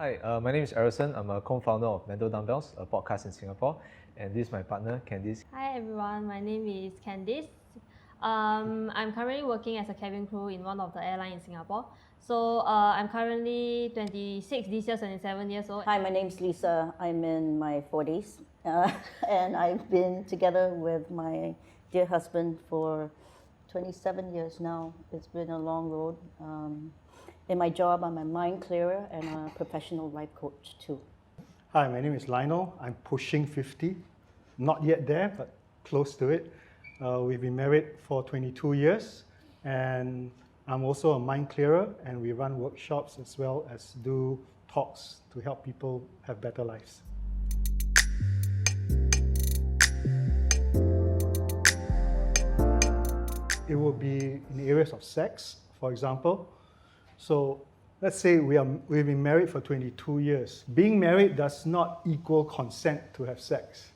Hi, my name is Aaroson. I'm a co-founder of Mental Dumbells, a podcast in Singapore, and this is my partner, Candice. Hi everyone, my name is Candice. I'm currently working as a cabin crew in one of the airlines in Singapore. So I'm currently 26 this year, 27 years old. Hi, my name's Lisa. I'm in my 40s and I've been together with my dear husband for 27 years now. It's been a long road. In my job, I'm a mind clearer and a professional life coach too. Hi, my name is Lionel. I'm pushing 50. Not yet there, but close to it. We've been married for 22 years, and I'm also a mind clearer, and we run workshops as well as do talks to help people have better lives. It will be in the areas of sex, for example. So let's say we've been married for 22 years. Being married does not equal consent to have sex.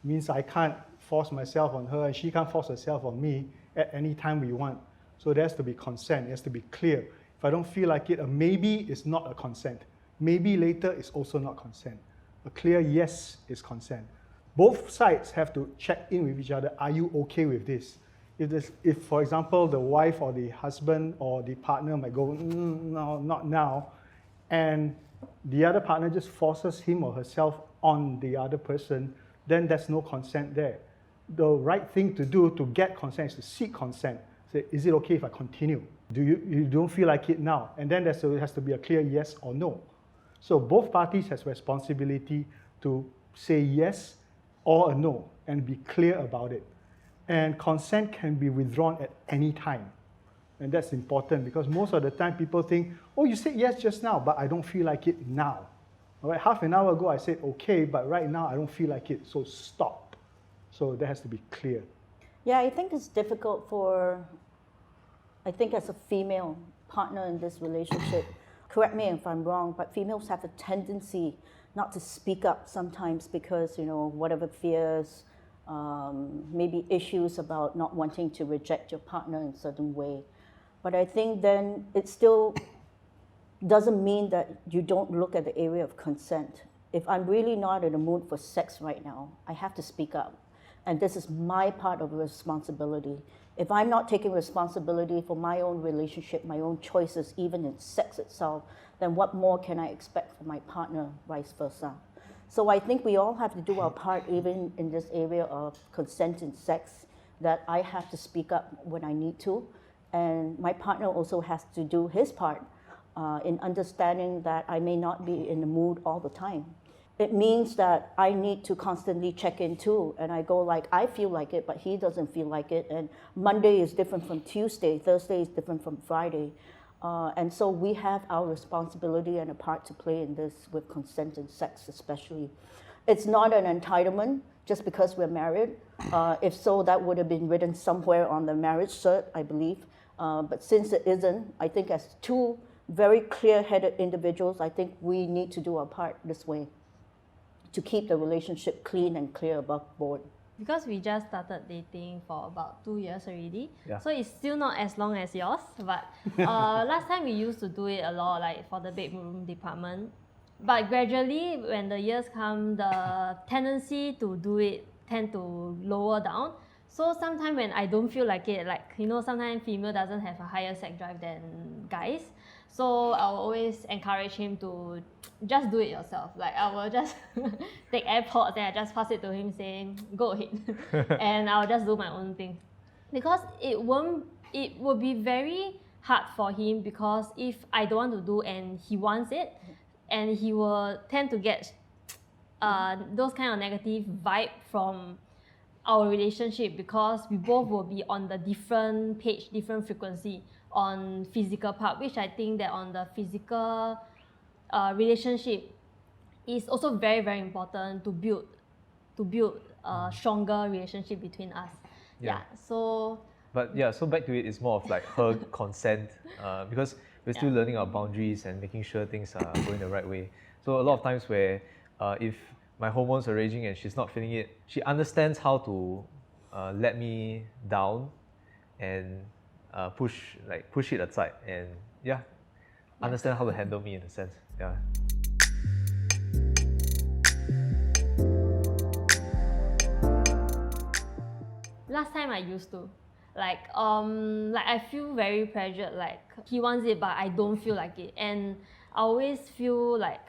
It means I can't force myself on her and she can't force herself on me at any time we want. So there has to be consent, it has to be clear. If I don't feel like it, a maybe is not a consent. Maybe later is also not consent. A clear yes is consent. Both sides have to check in with each other. Are you okay with this? If, for example, the wife or the husband or the partner might go, no, not now, and the other partner just forces him or herself on the other person, then there's no consent there. The right thing to do to get consent is to seek consent. Say, is it okay if I continue? You don't feel like it now? And then there has to be a clear yes or no. So both parties has responsibility to say yes or a no and be clear about it. And consent can be withdrawn at any time. And that's important because most of the time people think, oh, you said yes just now, but I don't feel like it now. All right, half an hour ago I said okay, but right now I don't feel like it, so stop. So that has to be clear. Yeah, I think it's difficult as a female partner in this relationship, correct me if I'm wrong, but females have a tendency not to speak up sometimes because, whatever fears, maybe issues about not wanting to reject your partner in a certain way. But I think then it still doesn't mean that you don't look at the area of consent. If I'm really not in the mood for sex right now, I have to speak up. And this is my part of responsibility. If I'm not taking responsibility for my own relationship, my own choices, even in sex itself, then what more can I expect from my partner, vice versa? So I think we all have to do our part, even in this area of consent in sex, that I have to speak up when I need to. And my partner also has to do his part in understanding that I may not be in the mood all the time. It means that I need to constantly check in too. And I go like, I feel like it, but he doesn't feel like it. And Monday is different from Tuesday, Thursday is different from Friday. And so we have our responsibility and a part to play in this with consent and sex especially. It's not an entitlement just because we're married. If so, that would have been written somewhere on the marriage cert, I believe. But since it isn't, I think as two very clear-headed individuals, I think we need to do our part this way to keep the relationship clean and clear above board. Because we just started dating for about 2 years already, Yeah. so it's still not as long as yours. But last time we used to do it a lot, like for the bedroom department. But gradually, when the years come, the tendency to do it tend to lower down. So sometimes when I don't feel like it, sometimes female doesn't have a higher sex drive than guys. So I'll always encourage him to just do it yourself. Like I will just take AirPods and I just pass it to him saying, go ahead. And I'll just do my own thing. Because it will be very hard for him because if I don't want to do and he wants it, and he will tend to get those kind of negative vibe from our relationship because we both will be on the different page, different frequency on physical part, which I think that on the physical relationship is also very, very important to build a stronger relationship between us. Yeah. So back to it, it's more of like her consent because we're still learning our boundaries and making sure things are going the right way. So a lot of times where if my hormones are raging and she's not feeling it, she understands how to let me down and push it aside and understand how to handle me in a sense. Yeah. Last time I used to. Like I feel very pressured, like he wants it but I don't feel like it. And I always feel like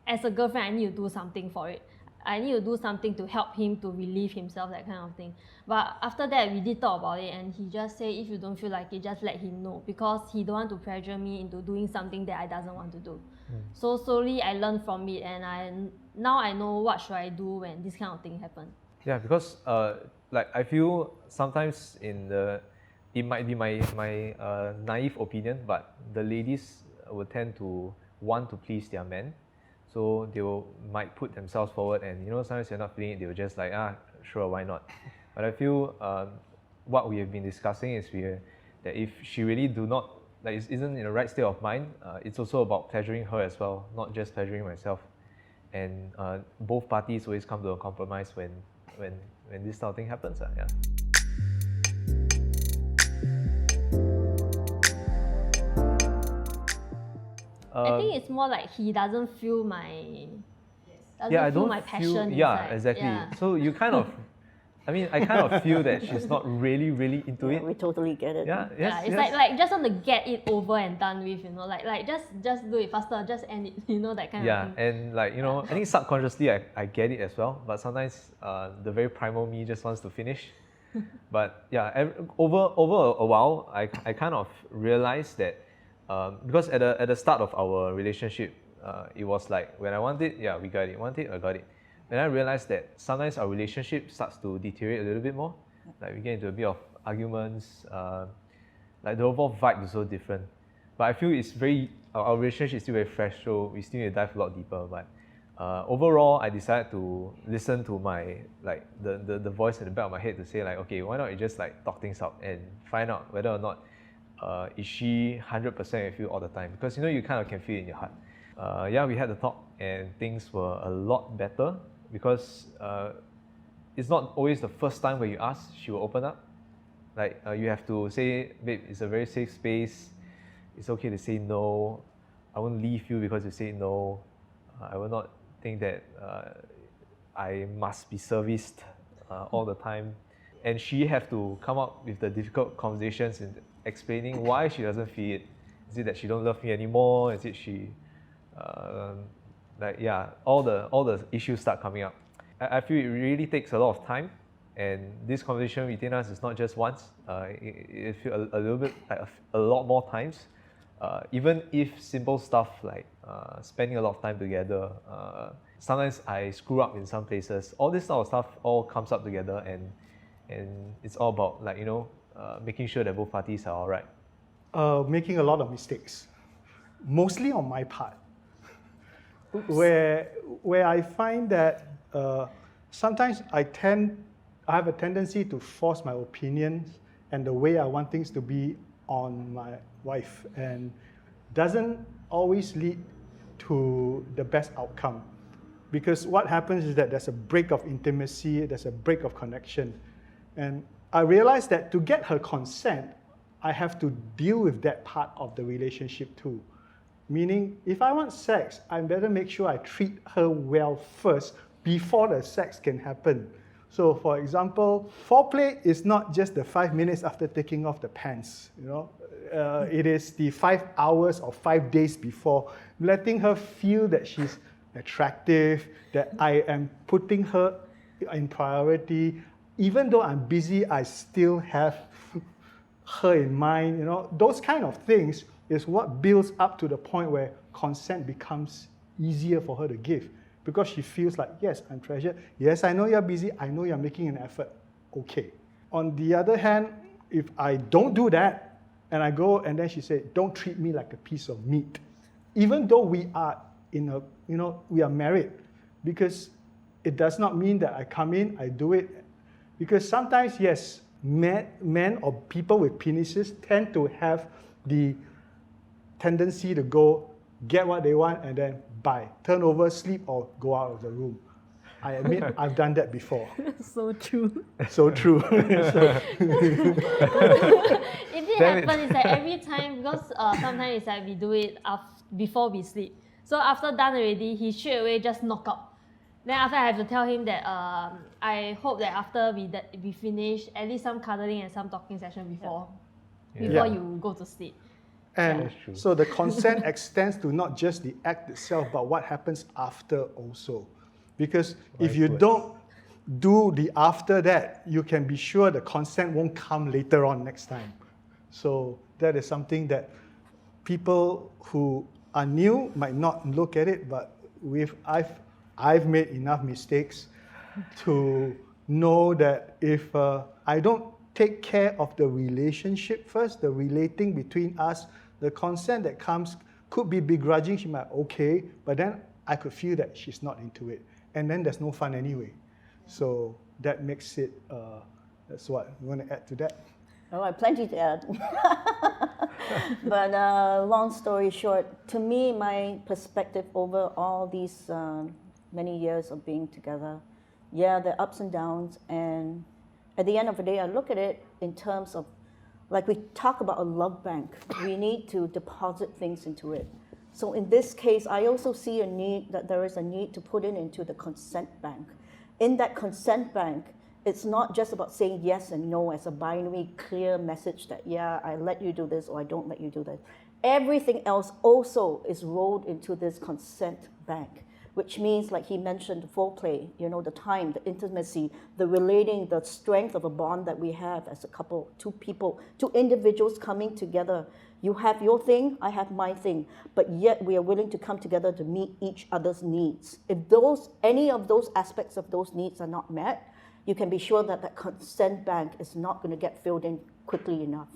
as a girlfriend I need to do something for it. I need to do something to help him to relieve himself, that kind of thing. But after that we did talk about it and he just say if you don't feel like it, just let him know, because he don't want to pressure me into doing something that I doesn't want to do. So slowly I learned from it, and now I know what should I do when this kind of thing happen. Yeah, because like I feel sometimes it might be my naive opinion, but the ladies will tend to want to please their men, so they might put themselves forward, and sometimes they're not feeling it, they will just like sure, why not. But I feel what we have been discussing is that if she really isn't in the right state of mind, it's also about pleasuring her as well, not just pleasuring myself. And both parties always come to a compromise when this type of thing happens. Yeah. I think it's more like he doesn't feel my I don't my passion yeah, inside. exactly. Yeah. So you kind of, I kind of feel that she's not really into it. We totally get it. Yeah, yes, Yeah, it's yes. like just want to get it over and done with, like just do it faster, just end it, that kind of thing. And I think subconsciously I get it as well, but sometimes the very primal me just wants to finish. But yeah, over a while, I kind of realized that because at the start of our relationship, it was like when I want it, we got it. Want it, I got it. And I realized that sometimes our relationship starts to deteriorate a little bit more. Like we get into a bit of arguments. Like the overall vibe is so different. But I feel our relationship is still very fresh, so we still need to dive a lot deeper. But overall, I decided to listen to my the voice in the back of my head to say okay, why not you just talk things out and find out whether or not is she 100% with you all the time, because you kind of can feel it in your heart. We had the talk and things were a lot better, because it's not always the first time where you ask, she will open up. You have to say, babe, it's a very safe space. It's okay to say no. I won't leave you because you say no. I will not think that I must be serviced all the time. And she have to come up with the difficult conversations in explaining why she doesn't feel it. Is it that she don't love me anymore? Is it she all the issues start coming up. I feel it really takes a lot of time, and this conversation between us is not just once. It feels a little bit like a lot more times. Even if simple stuff like spending a lot of time together, sometimes I screw up in some places. All this sort of stuff all comes up together, and it's all about making sure that both parties are alright. Making a lot of mistakes, mostly on my part, where I find that sometimes I have a tendency to force my opinions and the way I want things to be on my wife, and doesn't always lead to the best outcome, because what happens is that there's a break of intimacy, there's a break of connection, and I realized that to get her consent, I have to deal with that part of the relationship too. Meaning, if I want sex, I better make sure I treat her well first before the sex can happen. So, for example, foreplay is not just the 5 minutes after taking off the pants. It is the 5 hours or 5 days before, letting her feel that she's attractive, that I am putting her in priority. Even though I'm busy, I still have her in mind. Those kind of things is what builds up to the point where consent becomes easier for her to give, because she feels like, yes, I'm treasured. Yes, I know you're busy. I know you're making an effort. Okay. On the other hand, if I don't do that and I go and then she says, don't treat me like a piece of meat, even though we are we are married, because it does not mean that I come in, I do it. Because sometimes, yes, men or people with penises tend to have the tendency to go get what they want and then buy, turn over, sleep, or go out of the room. I admit I've done that before. So true. So true. It did happen. It's like every time, because sometimes it's like we do it before we sleep. So after done already, he straight away just knock out. Then after I have to tell him that I hope that after we finish, at least some cuddling and some talking session before Yeah. you go to sleep. And That's true. so the consent extends to not just the act itself, but what happens after also. Because if you don't do the after that, you can be sure the consent won't come later on next time. So that is something that people who are new might not look at it, but I've made enough mistakes to know that if I don't take care of the relationship first, the relating between us, the consent that comes could be begrudging. She might, okay, but then I could feel that she's not into it. And then there's no fun anyway. So that makes it, that's what, you want to add to that? Oh, I have plenty to add. But long story short, to me, my perspective over all these many years of being together, yeah, there are ups and downs, and at the end of the day, I look at it in terms of, like we talk about a love bank, we need to deposit things into it. So in this case, I also see a need, that there is a need to put it into the consent bank. In that consent bank, it's not just about saying yes and no as a binary clear message that, yeah, I let you do this or I don't let you do that. Everything else also is rolled into this consent bank, which means, like he mentioned, the foreplay, the time, the intimacy, the relating, the strength of a bond that we have as a couple, two people, two individuals coming together. You have your thing, I have my thing, but yet we are willing to come together to meet each other's needs. If any of those aspects of those needs are not met, you can be sure that that consent bank is not going to get filled in quickly enough.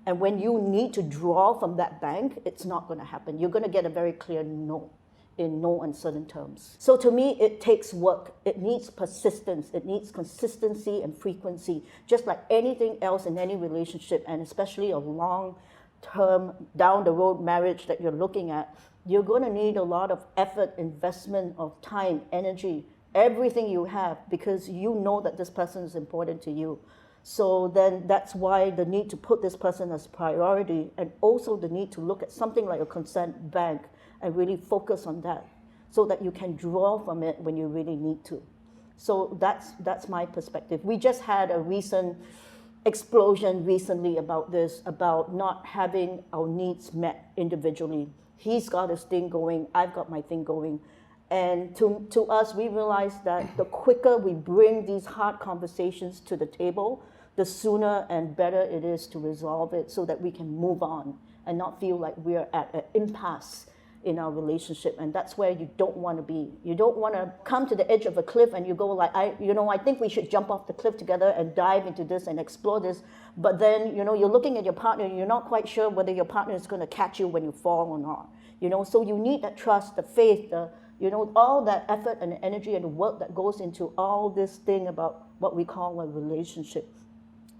And when you need to draw from that bank, it's not going to happen. You're going to get a very clear no, in no uncertain terms. So to me, it takes work. It needs persistence. It needs consistency and frequency, just like anything else in any relationship, and especially a long-term, down-the-road marriage that you're looking at. You're going to need a lot of effort, investment of time, energy, everything you have, because you know that this person is important to you. So then that's why the need to put this person as priority, and also the need to look at something like a consent bank and really focus on that so that you can draw from it when you really need to. So that's my perspective. We just had a recent explosion recently about this, about not having our needs met individually. He's got his thing going, I've got my thing going. And to us, we realize that the quicker we bring these hard conversations to the table, the sooner and better it is to resolve it so that we can move on and not feel like we're at an impasse in our relationship. And that's where you don't want to be. You don't want to come to the edge of a cliff and you go like, I think we should jump off the cliff together and dive into this and explore this. But then, you're looking at your partner and you're not quite sure whether your partner is going to catch you when you fall or not. So you need that trust, the faith, all that effort and energy and the work that goes into all this thing about what we call a relationship.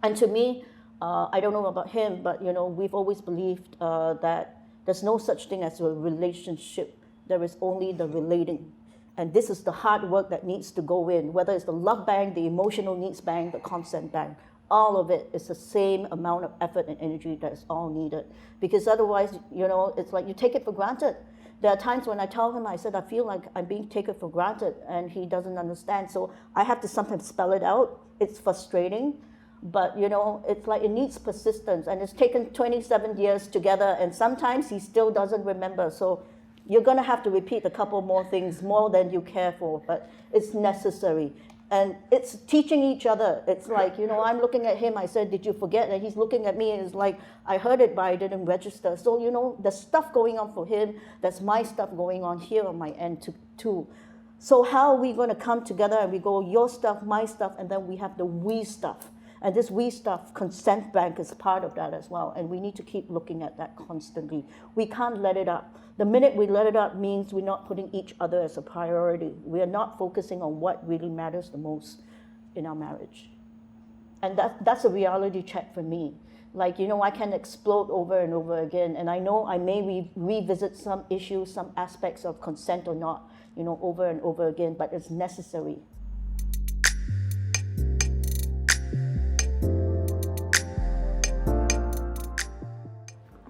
And to me, I don't know about him, but we've always believed that there's no such thing as a relationship. There is only the relating. And this is the hard work that needs to go in, whether it's the love bank, the emotional needs bank, the consent bank. All of it is the same amount of effort and energy that is all needed. Because otherwise, it's like you take it for granted. There are times when I tell him, I said, I feel like I'm being taken for granted, and he doesn't understand. So I have to sometimes spell it out. It's frustrating, but it's like it needs persistence, and it's taken 27 years together, and sometimes he still doesn't remember. So you're gonna have to repeat a couple more things, more than you care for, but it's necessary. And it's teaching each other. It's like, I'm looking at him, I said, did you forget? And he's looking at me and it's like, I heard it, but I didn't register. So, there's stuff going on for him. There's my stuff going on here on my end too. So how are we going to come together and we go, your stuff, my stuff, and then we have the we stuff. And this we stuff, consent bank is part of that as well. And we need to keep looking at that constantly. We can't let it up. The minute we let it up means we're not putting each other as a priority. We are not focusing on what really matters the most in our marriage. And that's a reality check for me. Like, I can explode over and over again. And I know I may revisit some issues, some aspects of consent or not, over and over again, but it's necessary.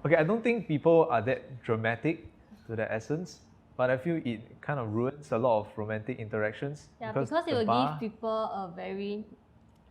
Okay, I don't think people are that dramatic to their essence. but I feel it kind of ruins a lot of romantic interactions. Yeah, because it the will bar, give people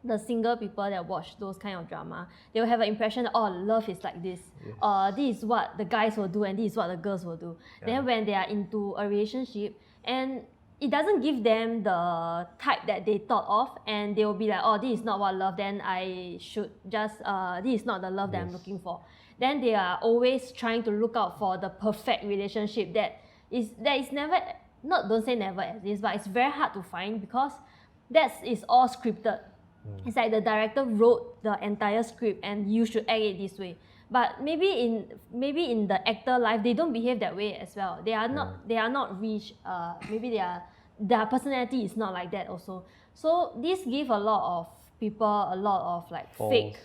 the single people that watch those kind of drama, they will have an impression that, oh, love is like this. Yes. This is what the guys will do and this is what the girls will do. Then when they are into a relationship, and it doesn't give them the type that they thought of, and they will be like, oh, this is not what love, then I should just, this is not the love that I'm looking for. Then they are always trying to look out for the perfect relationship that is never, don't say never exists, but it's very hard to find, because that is all scripted. It's like the director wrote the entire script and you should act it this way. But maybe in the actor life, they don't behave that way as well. They are not rich. Maybe their personality is not like that also. So this give a lot of people a lot of like fake,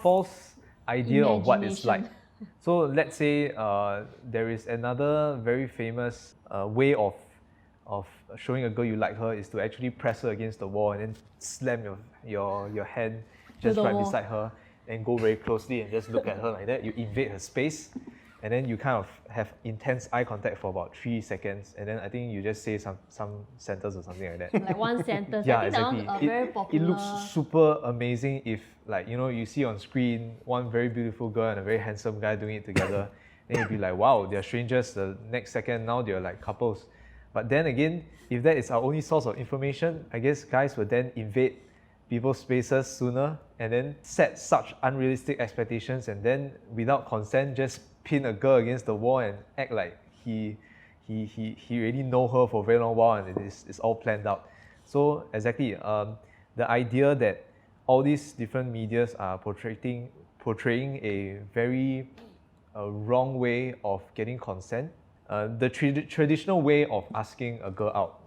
false idea of what it's like. imagination. So let's say there is another very famous way of showing a girl you like her is to actually press her against the wall and then slam your hand just right beside her and go very closely and just look at her like that. You invade her space, and then you kind of have intense eye contact for about 3 seconds, and then I think you just say some sentence or something like that. Like one sentence. Yeah, I think exactly. that one's very popular. It looks super amazing if, like, you know, you see on screen one very beautiful girl and a very handsome guy doing it together. Then you'd be like, wow, they're strangers. The next second, now they're like couples. But then again, if that is our only source of information, I guess guys will then invade people's spaces sooner and then set such unrealistic expectations, and then without consent just pin a girl against the wall and act like he already know her for a very long while and it's all planned out. So exactly, the idea that all these different medias are portraying a very wrong way of getting consent. The traditional way of asking a girl out,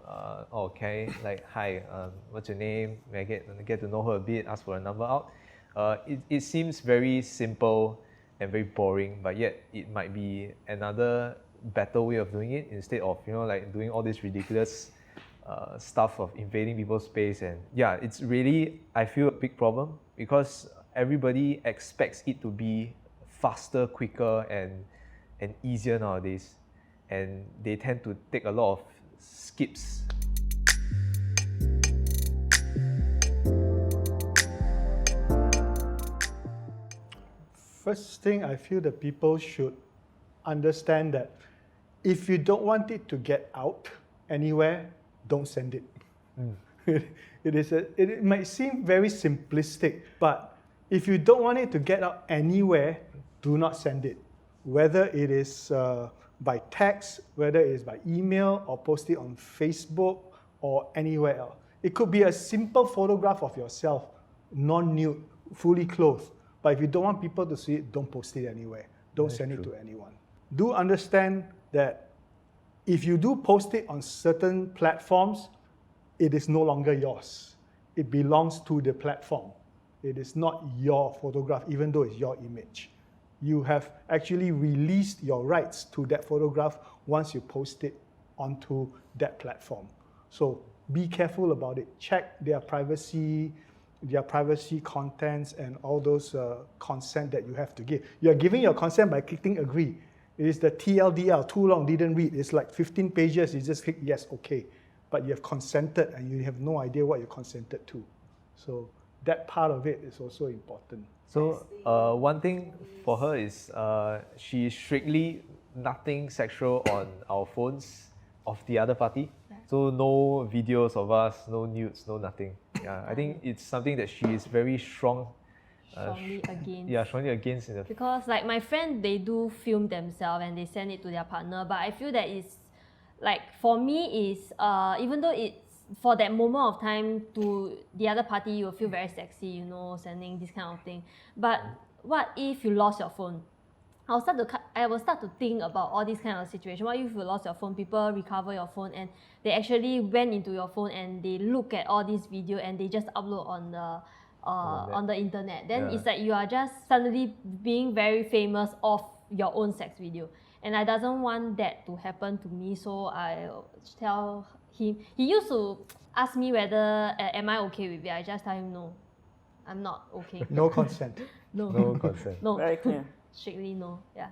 okay, like, hi, what's your name? May I get to know her a bit, ask for a number out. It seems very simple and very boring, but yet it might be another better way of doing it, instead of, you know, like doing all this ridiculous stuff of invading people's space. And yeah, it's really, I feel, a big problem, because everybody expects it to be faster, quicker, and easier nowadays. And they tend to take a lot of skips. First thing, I feel that people should understand that if you don't want it to get out anywhere, don't send it. It might seem very simplistic, but if you don't want it to get out anywhere, do not send it. Whether it is by text, whether it is by email, or post it on Facebook or anywhere else. It could be a simple photograph of yourself, non-nude, fully clothed. But if you don't want people to see it, don't post it anywhere. Don't send it to anyone. Do understand that if you do post it on certain platforms, it is no longer yours. It belongs to the platform. It is not your photograph, even though it's your image. You have actually released your rights to that photograph once you post it onto that platform. So be careful about it. Check their privacy contents, and all those consent that you have to give. You are giving your consent by clicking agree. It is the TLDL, too long, didn't read. It's like 15 pages, you just click yes, okay. But you have consented and you have no idea what you consented to. So that part of it is also important. So one thing for her is she is strictly nothing sexual on our phones of the other party. So no videos of us, no nudes, no nothing. Yeah, I think it's something that she is very strongly against. Yeah, strongly against. Because like my friend, they do film themselves and they send it to their partner. But I feel that it's like, for me, is even though it's for that moment of time, to the other party, you will feel very sexy, you know, sending this kind of thing. But what if you lost your phone? I will start to think about all these kind of situations. What if you lost your phone? People recover your phone and they actually went into your phone and they look at all these videos and they just upload on the internet. Then it's like you are just suddenly being very famous of your own sex video. And I doesn't want that to happen to me, so I tell him. He used to ask me whether am I okay with it. I just tell him no, I'm not okay. No consent. No consent. No. Very clear. Strictly no. Yeah.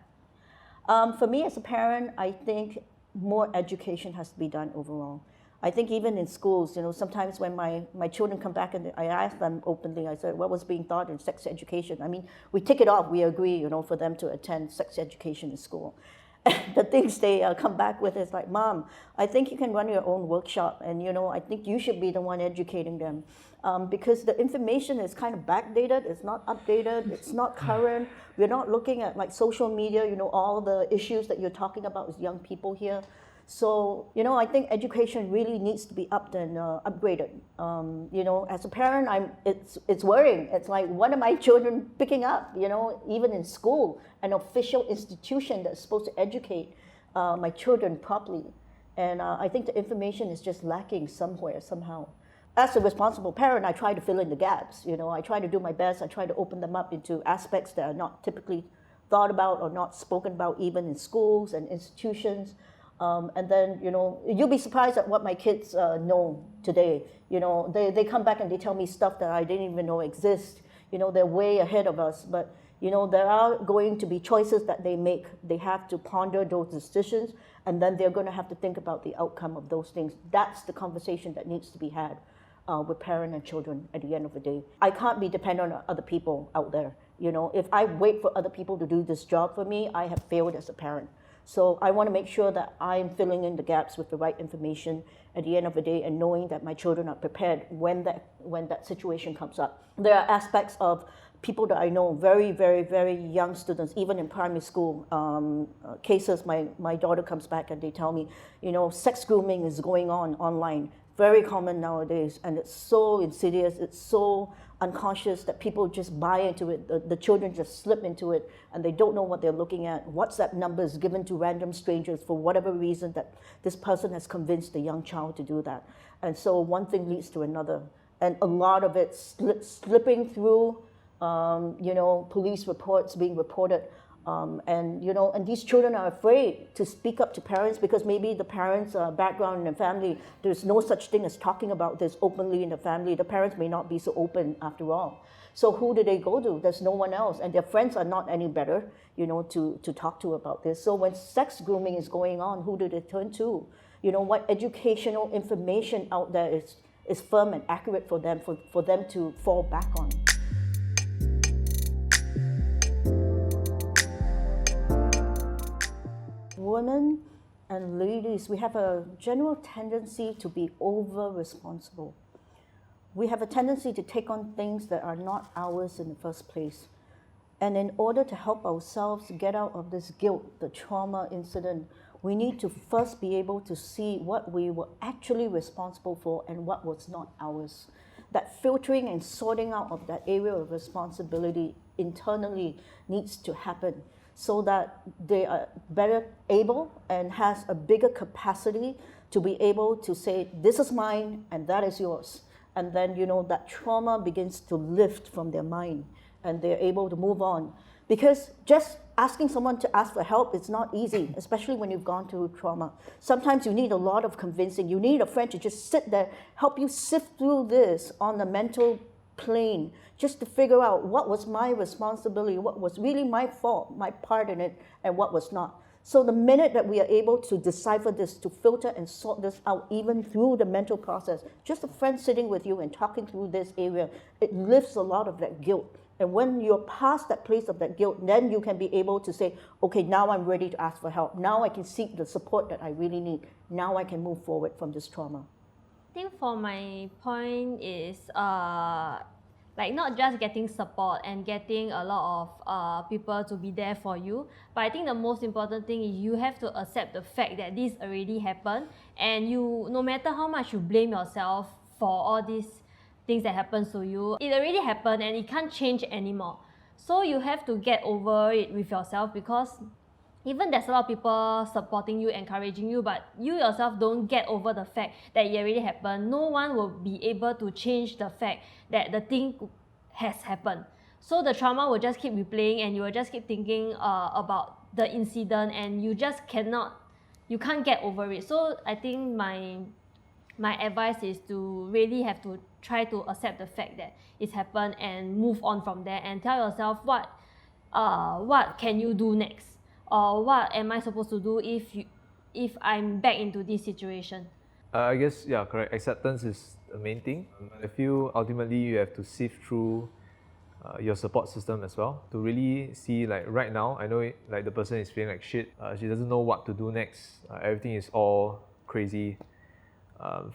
For me as a parent, I think more education has to be done overall. I think even in schools, sometimes when my children come back and I ask them openly, I said, what was being taught in sex education? I mean, we tick it off, we agree, for them to attend sex education in school. The things they come back with is like, Mom, I think you can run your own workshop, and I think you should be the one educating them, because the information is kind of backdated, it's not updated, it's not current. We're not looking at like social media, all the issues that you're talking about as young people here. So, I think education really needs to be upped and upgraded. As a parent, it's worrying. It's like, what are my children picking up? Even in school, an official institution that's supposed to educate my children properly. And I think the information is just lacking somewhere, somehow. As a responsible parent, I try to fill in the gaps. I try to do my best. I try to open them up into aspects that are not typically thought about or not spoken about even in schools and institutions. And then, you'll be surprised at what my kids know today. They come back and they tell me stuff that I didn't even know exist. They're way ahead of us. But, there are going to be choices that they make. They have to ponder those decisions, and then they're going to have to think about the outcome of those things. That's the conversation that needs to be had with parents and children at the end of the day. I can't be dependent on other people out there. If I wait for other people to do this job for me, I have failed as a parent. So I want to make sure that I'm filling in the gaps with the right information at the end of the day, and knowing that my children are prepared when that situation comes up. There are aspects of people that I know, very, very, very young students, even in primary school cases. My daughter comes back and they tell me, sex grooming is going on online. Very common nowadays, and it's so insidious, it's so unconscious that people just buy into it. The children just slip into it, and they don't know what they're looking at. WhatsApp numbers given to random strangers for whatever reason that this person has convinced the young child to do that. And so one thing leads to another, and a lot of it slipping through, police reports being reported. And these children are afraid to speak up to parents because maybe the parents' background in the family, there's no such thing as talking about this openly in the family. The parents may not be so open after all. So who do they go to? There's no one else, and their friends are not any better, to talk to about this. So when sex grooming is going on, who do they turn to? What educational information out there is firm and accurate for them to fall back on. Women and ladies, we have a general tendency to be over-responsible. We have a tendency to take on things that are not ours in the first place. And in order to help ourselves get out of this guilt, the trauma incident, we need to first be able to see what we were actually responsible for and what was not ours. That filtering and sorting out of that area of responsibility internally needs to happen, so that they are better able and has a bigger capacity to be able to say, this is mine and that is yours. And then, that trauma begins to lift from their mind and they're able to move on. Because just asking someone to ask for help is not easy, especially when you've gone through trauma. Sometimes you need a lot of convincing. You need a friend to just sit there, help you sift through this on the mental plane, just to figure out what was my responsibility, what was really my fault, my part in it, and what was not. So the minute that we are able to decipher this, to filter and sort this out, even through the mental process, just a friend sitting with you and talking through this area, it lifts a lot of that guilt. And when you're past that place of that guilt, then you can be able to say, okay, now I'm ready to ask for help. Now I can seek the support that I really need. Now I can move forward from this trauma. I think for my point is not just getting support and getting a lot of people to be there for you, but I think the most important thing is you have to accept the fact that this already happened, and you, no matter how much you blame yourself for all these things that happens to you, it already happened and it can't change anymore. So you have to get over it with yourself, because even there's a lot of people supporting you, encouraging you, but you yourself don't get over the fact that it already happened. No one will be able to change the fact that the thing has happened. So the trauma will just keep replaying, and you will just keep thinking about the incident, and you can't get over it. So I think my advice is to really have to try to accept the fact that it's happened and move on from there, and tell yourself what can you do next. or what am I supposed to do if I'm back into this situation? I guess, yeah, correct. Acceptance is the main thing. I feel ultimately you have to sift through your support system as well to really see, like right now, I know like the person is feeling like shit. She doesn't know what to do next. Everything is all crazy.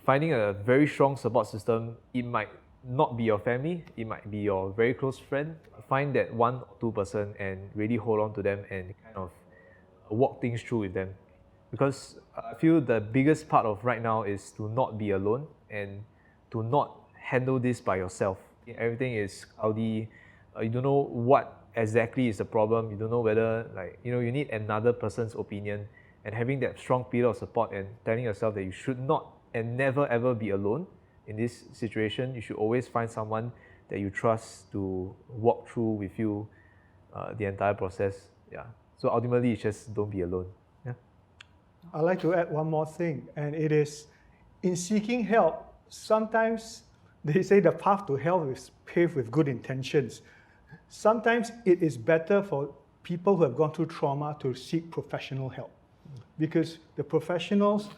Finding a very strong support system, it might not be your family, it might be your very close friend. Find that 1 or 2 person and really hold on to them and kind of walk things through with them. Because I feel the biggest part of right now is to not be alone and to not handle this by yourself. Everything is cloudy. You don't know what exactly is the problem. You don't know whether, like, you need another person's opinion, and having that strong pillar of support and telling yourself that you should not and never ever be alone in this situation. You should always find someone that you trust to walk through with you the entire process. Yeah. So ultimately, it's just don't be alone. Yeah. I'd like to add one more thing, and it is in seeking help, sometimes they say the path to hell is paved with good intentions. Sometimes it is better for people who have gone through trauma to seek professional help, because the professionals,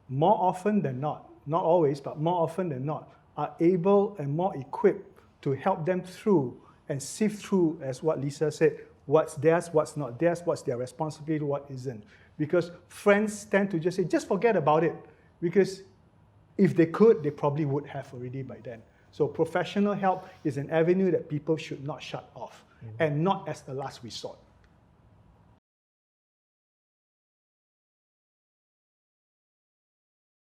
more often than not always, but more often than not, are able and more equipped to help them through and sift through, as what Lisa said, what's theirs, what's not theirs, what's their responsibility, what isn't. Because friends tend to just say, just forget about it. Because if they could, they probably would have already by then. So professional help is an avenue that people should not shut off, and not as the last resort.